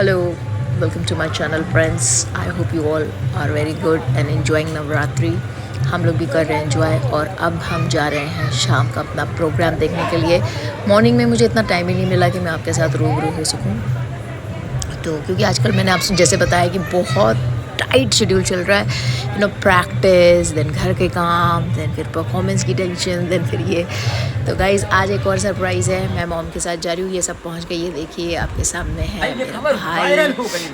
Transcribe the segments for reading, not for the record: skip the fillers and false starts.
Hello, welcome to my channel friends. I hope you all are very good and enjoying Navratri. हम लोग भी कर रहे हैं एंजॉय और अब हम जा रहे हैं शाम का अपना प्रोग्राम देखने के लिए. मॉर्निंग में मुझे इतना टाइम ही नहीं मिला कि मैं आपके साथ रूबरू हो सकूं. तो क्योंकि आजकल मैंने आपसे जैसे बताया कि बहुत टाइट शेड्यूल चल रहा है, प्रैक्टिस, देन घर के काम, देन फिर परफॉर्मेंस की टेंशन, देन फिर ये. तो गाइज़ आज एक और सरप्राइज़ है. मैं मॉम के साथ जा रही हूँ. ये सब पहुँच गए. ये देखिए आपके सामने है मेरा भाई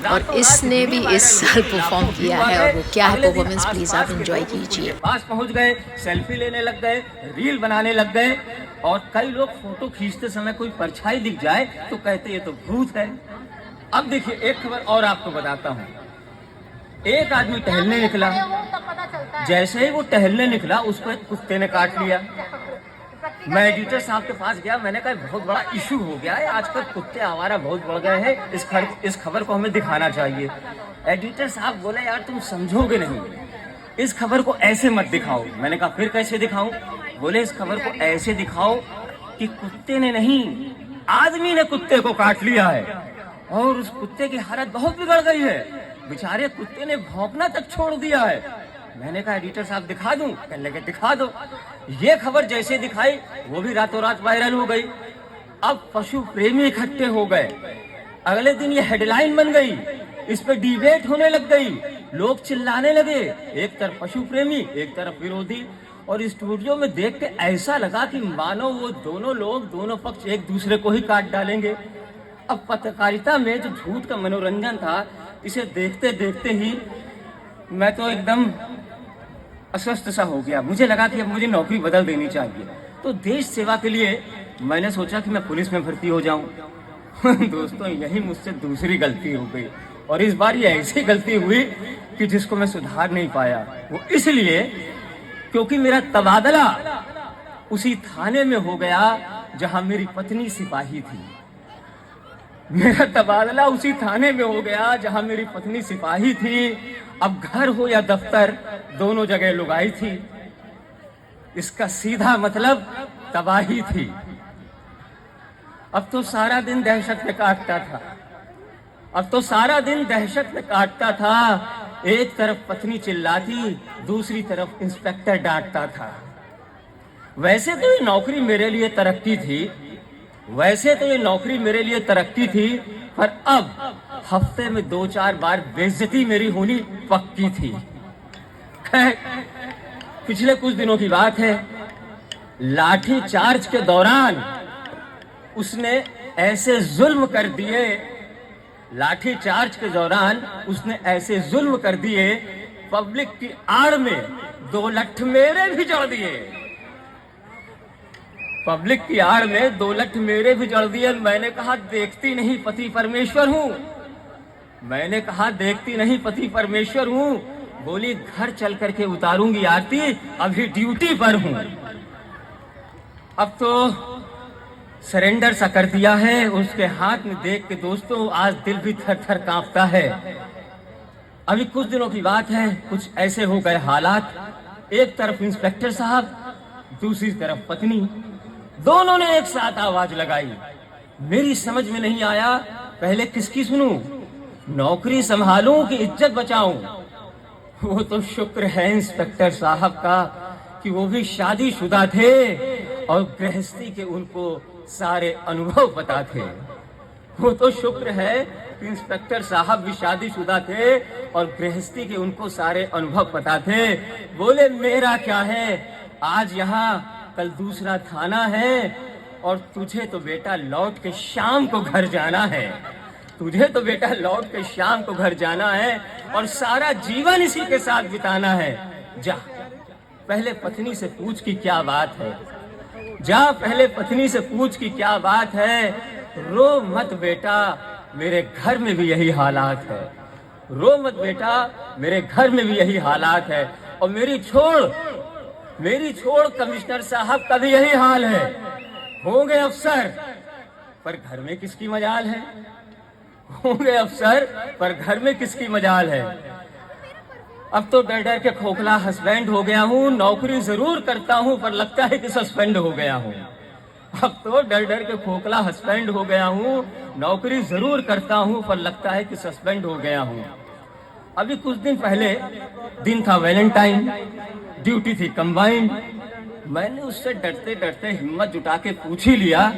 और इसने भी इस साल परफॉर्म किया है. और वो क्या है परफॉर्मेंस, प्लीज़ आप इंजॉय कीजिए. पास पहुँच गए, सेल्फी लेने लग गए, रील बनाने लग गए. और कई लोग फोटो खींचते समय कोई परछाई दिख जाए तो कहते ये तो भूत है. अब देखिए एक खबर और आपको बताता हूँ. एक आदमी टहलने निकला, जैसे ही वो टहलने निकला उसको एक कुत्ते ने काट लिया. मैं एडिटर साहब के पास गया. मैंने कहा बहुत बड़ा इशू हो गया है, आजकल कुत्ते आवारा बहुत बढ़ गए हैं, इस खबर को हमें दिखाना चाहिए. एडिटर साहब बोले यार तुम समझोगे नहीं, इस खबर को ऐसे मत दिखाओ. मैंने कहा फिर कैसे दिखाऊं? बोले इस खबर को ऐसे दिखाओ कि कुत्ते ने नहीं, आदमी ने कुत्ते को काट लिया है और उस कुत्ते की हालत बहुत बिगड़ गई है. बेचारे कुत्ते ने भौंकना तक छोड़ दिया है. मैंने कहा एडिटर साहब दिखा दूं? कहने लगे दिखा दो. ये खबर जैसे दिखाई वो भी रातों रात वायरल हो गई. अब पशु प्रेमी इकट्ठे हो गए. अगले दिन ये हेडलाइन बन गई, इस पे डिबेट होने लग गई. लोग चिल्लाने लगे, एक तरफ पशु प्रेमी एक तरफ विरोधी. और स्टूडियो में देख के ऐसा लगा कि मानो वो दोनों लोग, दोनों पक्ष एक दूसरे को ही काट डालेंगे. अब पत्रकारिता में जो झूठ का मनोरंजन था, इसे देखते देखते ही मैं तो एकदम अस्वस्थ सा हो गया. मुझे लगा कि अब मुझे नौकरी बदल देनी चाहिए. तो देश सेवा के लिए मैंने सोचा कि मैं पुलिस में भर्ती हो जाऊं. दोस्तों यही मुझसे दूसरी गलती हो गई. और इस बार ये ऐसी गलती हुई कि जिसको मैं सुधार नहीं पाया. वो इसलिए क्योंकि मेरा तबादला उसी थाने में हो गया जहां मेरी पत्नी सिपाही थी. मेरा तबादला उसी थाने में हो गया जहां मेरी पत्नी सिपाही थी. अब घर हो या दफ्तर, दोनों जगह लुगाई थी. इसका सीधा मतलब तबाही थी. अब तो सारा दिन दहशत में काटता था. एक तरफ पत्नी चिल्लाती, दूसरी तरफ इंस्पेक्टर डांटता था. वैसे तो ये नौकरी मेरे लिए तरक्की थी, पर अब हफ्ते में 2-4 बार बेइज्जती मेरी होनी पक्की थी. पिछले कुछ दिनों की बात है. लाठी चार्ज के दौरान उसने ऐसे जुल्म कर दिए, पब्लिक की आड़ में 2 लठ मेरे भी जड़ दिए. मैंने कहा देखती नहीं पति परमेश्वर हूं. बोली घर चल करके उतारूंगी आरती, अभी ड्यूटी पर हूं. अब तो सरेंडर सा कर दिया है. उसके हाथ में देख के दोस्तों आज दिल भी थर थर कांपता है. अभी कुछ दिनों की बात है, कुछ ऐसे हो गए हालात. एक तरफ इंस्पेक्टर साहब, दूसरी तरफ पत्नी, दोनों ने एक साथ आवाज लगाई. मेरी समझ में नहीं आया पहले किसकी सुनूं, नौकरी संभालूं कि इज्जत बचाऊं. वो तो शुक्र है इंस्पेक्टर साहब का कि वो भी शादीशुदा थे और गृहस्थी के उनको सारे अनुभव पता थे. बोले मेरा क्या है, आज यहाँ कल दूसरा थाना है और तुझे तो बेटा लौट के शाम को घर जाना है और सारा जीवन इसी के साथ बिताना है. जा पहले पत्नी से पूछ कि क्या बात है. रो मत बेटा, मेरे घर में भी यही हालात है. और मेरी छोड़ कमिश्नर साहब का भी यही हाल है. होंगे अफसर पर घर में किसकी मजाल है. अब तो डर डर के खोखला हस्बैंड हो गया हूँ. नौकरी जरूर करता हूँ पर लगता है कि सस्पेंड हो गया हूँ. अब तो डर डर के खोखला हस्बैंड हो गया हूँ। नौकरी जरूर करता हूँ पर लगता है कि सस्पेंड हो गया हूँ। अभी कुछ दिन पहले दिन था वैलेंटाइन, ड्यूटी थी कंबाइंड। मैंने उससे डरते डरते हिम्मत जुटा के पूछ ही लिया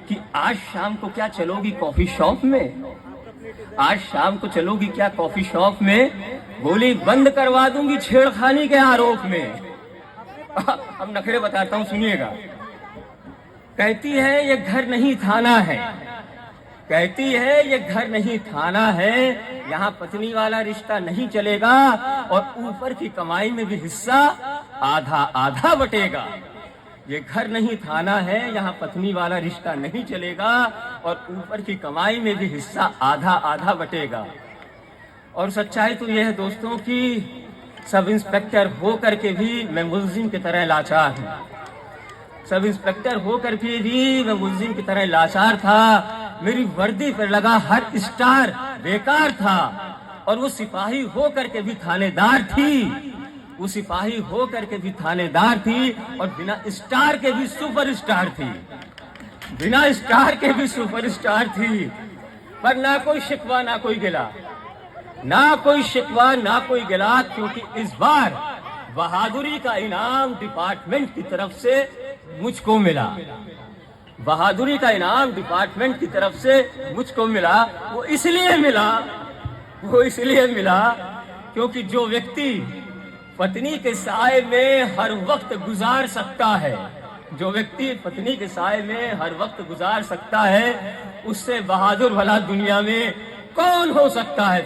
कि आज शाम को क्या चलोगी कॉफी शॉप में? आज शाम को चलोगी क्या कॉफी शॉप में? बोली बंद करवा दूंगी छेड़खानी के आरोप में। अब नखरे बताता हूँ, सुनिएगा। कहती है ये घर नहीं थाना है, कहती है ये घर नहीं थाना है, यहाँ पत्नी वाला रिश्ता नहीं चलेगा और ऊपर की कमाई में भी हिस्सा आधा आधा बटेगा। ये घर नहीं थाना है, यहाँ पत्नी वाला रिश्ता नहीं चलेगा और ऊपर की कमाई में भी हिस्सा आधा आधा बटेगा। और सच्चाई तो यह है दोस्तों कि सब इंस्पेक्टर हो करके भी मैं मुलजिम की तरह लाचार हूँ। सब इंस्पेक्टर हो करके भी मैं मुलजिम की तरह लाचार था। मेरी वर्दी पर लगा हर स्टार बेकार था और वो सिपाही हो करके भी थानेदार थी। वो सिपाही हो करके भी थानेदार थी और बिना स्टार के भी सुपरस्टार थी। बिना स्टार के भी सुपरस्टार थी। पर ना कोई शिकवा ना कोई गिला, ना कोई शिकवा ना कोई गिला, क्योंकि इस बार बहादुरी का इनाम डिपार्टमेंट की तरफ से मुझको मिला। बहादुरी का इनाम डिपार्टमेंट की तरफ से मुझको मिला। वो इसलिए मिला क्योंकि जो व्यक्ति पत्नी के साए में हर वक्त गुजार सकता है, जो व्यक्ति पत्नी के साए में हर वक्त गुजार सकता है, उससे बहादुर भला दुनिया में कौन हो सकता है?